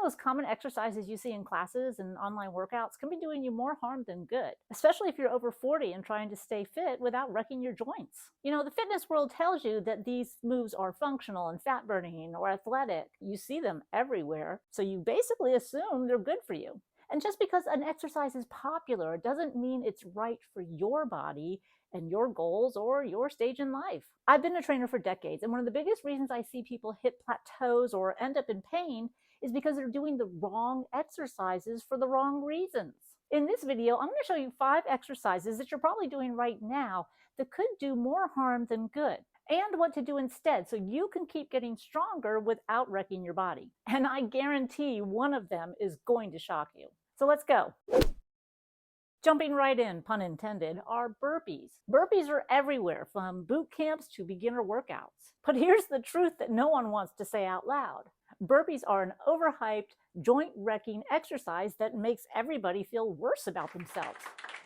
of those common exercises you see in classes and online workouts can be doing you more harm than good, especially if you're over 40 and trying to stay fit without wrecking your joints. The fitness world tells you that these moves are functional and fat burning or athletic. You see them everywhere, so you basically assume they're good for you. And just because an exercise is popular doesn't mean it's right for your body and your goals or your stage in life. I've been a trainer for decades, and one of the biggest reasons I see people hit plateaus or end up in pain is because they're doing the wrong exercises for the wrong reasons. In this video, I'm going to show you 5 exercises that you're probably doing right now that could do more harm than good, and what to do instead so you can keep getting stronger without wrecking your body. And I guarantee one of them is going to shock you. So let's go. Jumping right in, pun intended, are burpees. Burpees are everywhere, from boot camps to beginner workouts. But here's the truth that no one wants to say out loud. Burpees are an overhyped, joint-wrecking exercise that makes everybody feel worse about themselves.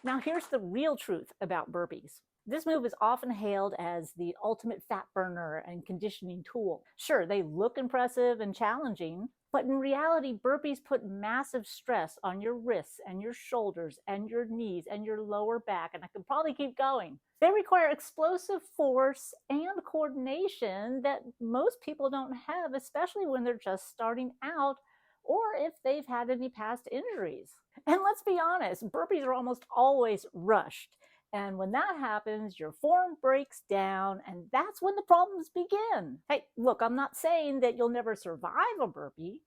Now here's the real truth about burpees. This move is often hailed as the ultimate fat burner and conditioning tool. Sure, they look impressive and challenging, but in reality, burpees put massive stress on your wrists and your shoulders and your knees and your lower back, and I could probably keep going. They require explosive force and coordination that most people don't have, especially when they're just starting out or if they've had any past injuries. And let's be honest, burpees are almost always rushed. And when that happens, your form breaks down, and that's when the problems begin. Hey, look, I'm not saying that you'll never survive a burpee.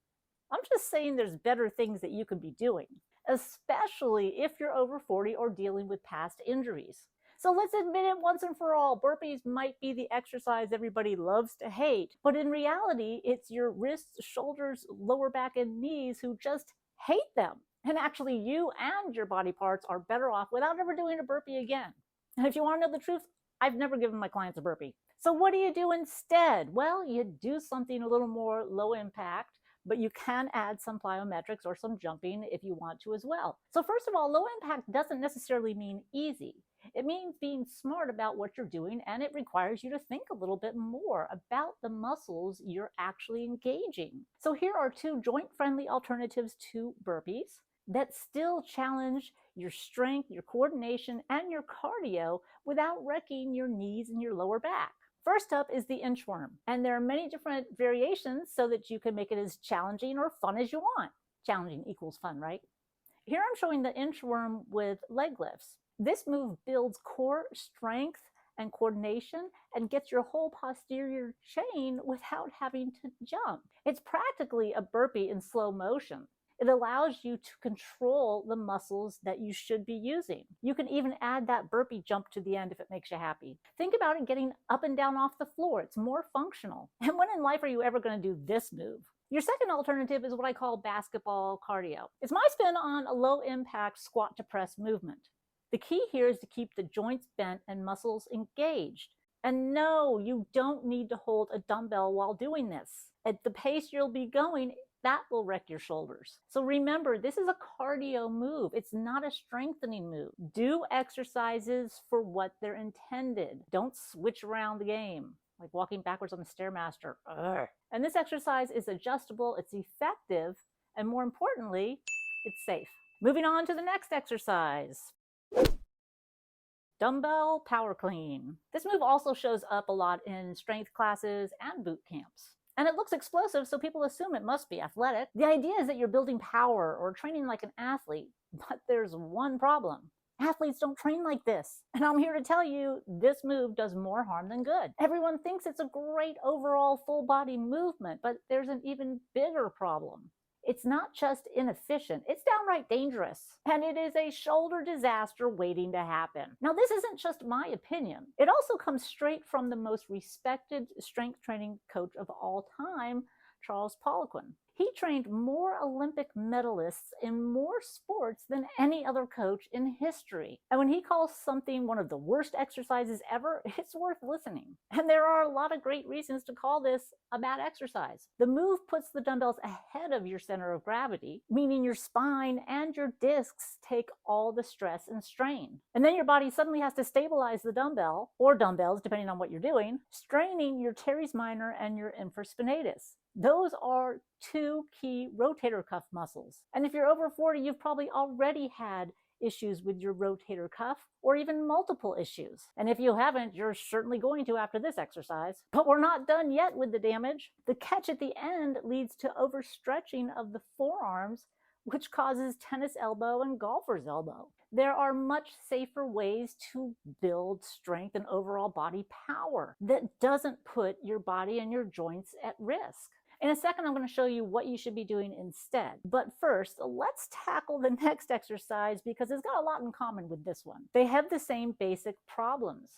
I'm just saying there's better things that you can be doing, especially if you're over 40 or dealing with past injuries. So let's admit it once and for all, burpees might be the exercise everybody loves to hate, but in reality, it's your wrists, shoulders, lower back, and knees who just hate them. And actually, you and your body parts are better off without ever doing a burpee again. And if you want to know the truth, I've never given my clients a burpee. So what do you do instead? Well, you do something a little more low impact, but you can add some plyometrics or some jumping if you want to as well. So first of all, low impact doesn't necessarily mean easy. It means being smart about what you're doing, and it requires you to think a little bit more about the muscles you're actually engaging. So here are 2 joint-friendly alternatives to burpees that still challenge your strength, your coordination, and your cardio without wrecking your knees and your lower back. First up is the inchworm, and there are many different variations so that you can make it as challenging or fun as you want. Challenging equals fun, right? Here I'm showing the inchworm with leg lifts. This move builds core strength and coordination and gets your whole posterior chain without having to jump. It's practically a burpee in slow motion. It allows you to control the muscles that you should be using. You can even add that burpee jump to the end if it makes you happy. Think about it getting up and down off the floor. It's more functional. And when in life are you ever going to do this move? Your second alternative is what I call basketball cardio. It's my spin on a low-impact squat to press movement. The key here is to keep the joints bent and muscles engaged. And no, you don't need to hold a dumbbell while doing this. At the pace you'll be going, that will wreck your shoulders. So remember, this is a cardio move. It's not a strengthening move. Do exercises for what they're intended. Don't switch around the game, like walking backwards on the Stairmaster. Ugh. And this exercise is adjustable, it's effective, and more importantly, it's safe. Moving on to the next exercise. Dumbbell power clean. This move also shows up a lot in strength classes and boot camps. And it looks explosive, so people assume it must be athletic. The idea is that you're building power or training like an athlete, but there's one problem. Athletes don't train like this. And I'm here to tell you, this move does more harm than good. Everyone thinks it's a great overall full body movement, but there's an even bigger problem. It's not just inefficient, it's downright dangerous. And it is a shoulder disaster waiting to happen. Now, this isn't just my opinion. It also comes straight from the most respected strength training coach of all time, Charles Poliquin. He trained more Olympic medalists in more sports than any other coach in history. And when he calls something one of the worst exercises ever, it's worth listening. And there are a lot of great reasons to call this a bad exercise. The move puts the dumbbells ahead of your center of gravity, meaning your spine and your discs take all the stress and strain. And then your body suddenly has to stabilize the dumbbell, or dumbbells, depending on what you're doing, straining your teres minor and your infraspinatus. Those are two key rotator cuff muscles. And if you're over 40, you've probably already had issues with your rotator cuff or even multiple issues. And if you haven't, you're certainly going to after this exercise. But we're not done yet with the damage. The catch at the end leads to overstretching of the forearms, which causes tennis elbow and golfer's elbow. There are much safer ways to build strength and overall body power that doesn't put your body and your joints at risk. In a second, I'm going to show you what you should be doing instead. But first, let's tackle the next exercise because it's got a lot in common with this one. They have the same basic problems.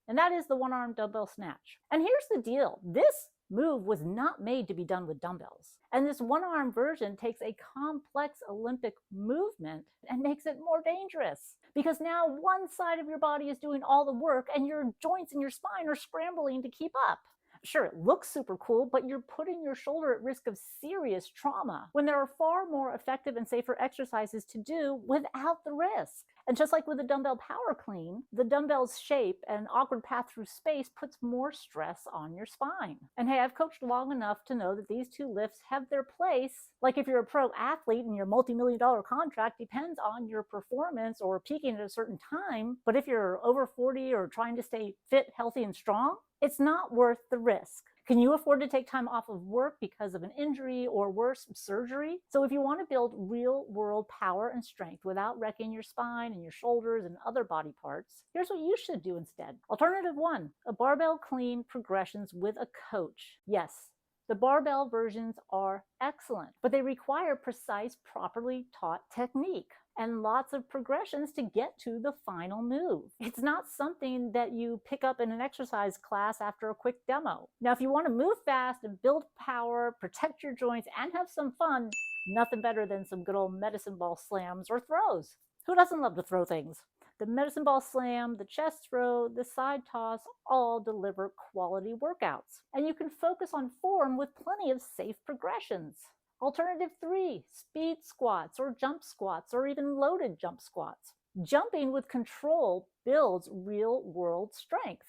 And that is the one-arm dumbbell snatch. And here's the deal. This move was not made to be done with dumbbells. And this one-arm version takes a complex Olympic movement and makes it more dangerous. Because now one side of your body is doing all the work and your joints and your spine are scrambling to keep up. Sure, it looks super cool, but you're putting your shoulder at risk of serious trauma when there are far more effective and safer exercises to do without the risk. And just like with the dumbbell power clean, the dumbbell's shape and awkward path through space puts more stress on your spine. And hey, I've coached long enough to know that these two lifts have their place. Like if you're a pro athlete and your multi-million-dollar contract depends on your performance or peaking at a certain time, but if you're over 40 or trying to stay fit, healthy, and strong, it's not worth the risk. Can you afford to take time off of work because of an injury or worse, surgery? So if you want to build real-world power and strength without wrecking your spine and your shoulders and other body parts, here's what you should do instead. Alternative 1, a barbell clean progressions with a coach. Yes, the barbell versions are excellent, but they require precise, properly taught technique and lots of progressions to get to the final move. It's not something that you pick up in an exercise class after a quick demo. Now, if you want to move fast and build power, protect your joints, and have some fun, nothing better than some good old medicine ball slams or throws. Who doesn't love to throw things? The medicine ball slam, the chest throw, the side toss all deliver quality workouts. And you can focus on form with plenty of safe progressions. Alternative 3, speed squats or jump squats or even loaded jump squats. Jumping with control builds real-world strength.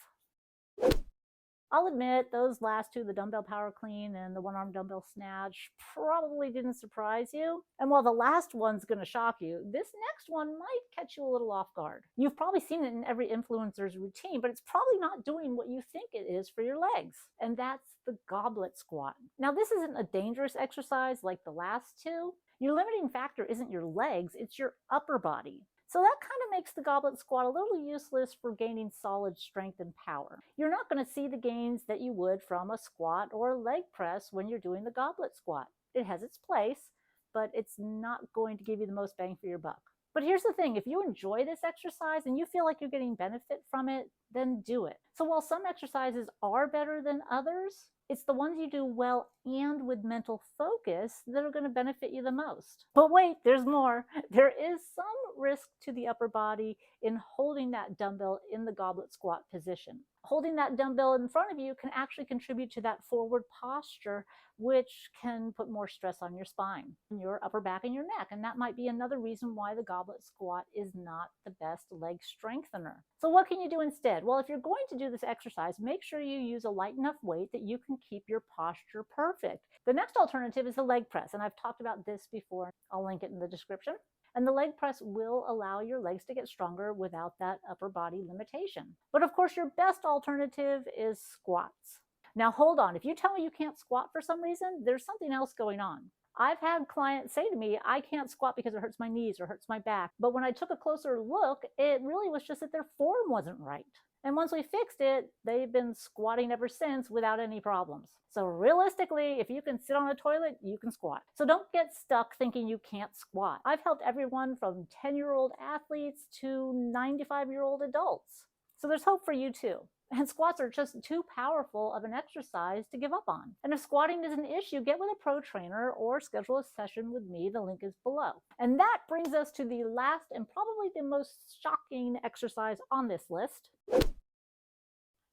I'll admit those last two, the dumbbell power clean and the one-arm dumbbell snatch, probably didn't surprise you. And while the last one's going to shock you, this next one might catch you a little off guard. You've probably seen it in every influencer's routine, but it's probably not doing what you think it is for your legs. And that's the goblet squat. Now, this isn't a dangerous exercise like the last two. Your limiting factor isn't your legs, it's your upper body. So that kind of makes the goblet squat a little useless for gaining solid strength and power. You're not going to see the gains that you would from a squat or a leg press when you're doing the goblet squat. It has its place, but it's not going to give you the most bang for your buck. But here's the thing, if you enjoy this exercise and you feel like you're getting benefit from it, then do it. So while some exercises are better than others, it's the ones you do well and with mental focus that are going to benefit you the most. But wait, there's more. There is some risk to the upper body in holding that dumbbell in the goblet squat position. Holding that dumbbell in front of you can actually contribute to that forward posture, which can put more stress on your spine, your upper back, and your neck. And that might be another reason why the goblet squat is not the best leg strengthener. So what can you do instead? Well, if you're going to do this exercise, make sure you use a light enough weight that you can keep your posture perfect. The next alternative is the leg press, and I've talked about this before. I'll link it in the description. And the leg press will allow your legs to get stronger without that upper body limitation. But of course, your best alternative is squats. Now hold on, if you tell me you can't squat for some reason, there's something else going on. I've had clients say to me, I can't squat because it hurts my knees or hurts my back. But when I took a closer look, it really was just that their form wasn't right. And once we fixed it, they've been squatting ever since without any problems. So realistically, if you can sit on a toilet, you can squat. So don't get stuck thinking you can't squat. I've helped everyone from 10-year-old athletes to 95-year-old adults. So there's hope for you too. And squats are just too powerful of an exercise to give up on. And if squatting is an issue, get with a pro trainer or schedule a session with me. The link is below. And that brings us to the last and probably the most shocking exercise on this list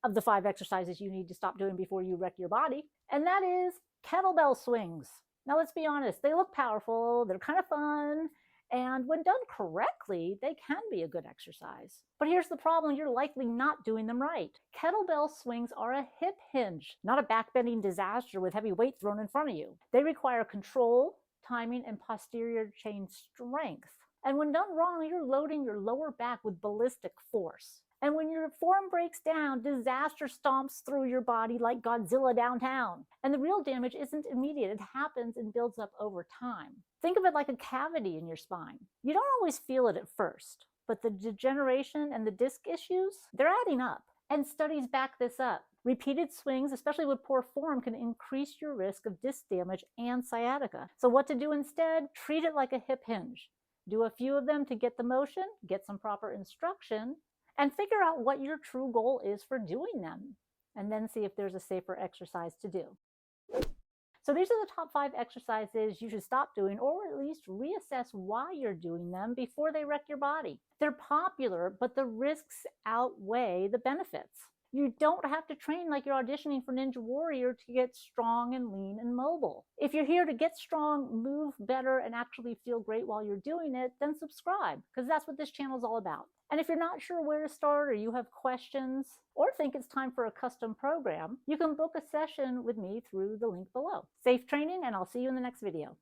of the 5 exercises you need to stop doing before you wreck your body. And that is kettlebell swings. Now let's be honest, they look powerful, they're kind of fun, And when done correctly, they can be a good exercise. But here's the problem, you're likely not doing them right. Kettlebell swings are a hip hinge, not a back-bending disaster with heavy weight thrown in front of you. They require control, timing, and posterior chain strength. And when done wrong, you're loading your lower back with ballistic force. And when your form breaks down, disaster stomps through your body like Godzilla downtown. And the real damage isn't immediate, it happens and builds up over time. Think of it like a cavity in your spine. You don't always feel it at first, but the degeneration and the disc issues, they're adding up. And studies back this up. Repeated swings, especially with poor form, can increase your risk of disc damage and sciatica. So what to do instead? Treat it like a hip hinge. Do a few of them to get the motion, get some proper instruction, and figure out what your true goal is for doing them, and then see if there's a safer exercise to do. So these are the top 5 exercises you should stop doing, or at least reassess why you're doing them before they wreck your body. They're popular, but the risks outweigh the benefits. You don't have to train like you're auditioning for Ninja Warrior to get strong and lean and mobile. If you're here to get strong, move better, and actually feel great while you're doing it, then subscribe, because that's what this channel is all about. And if you're not sure where to start, or you have questions, or think it's time for a custom program, you can book a session with me through the link below. Safe training, and I'll see you in the next video.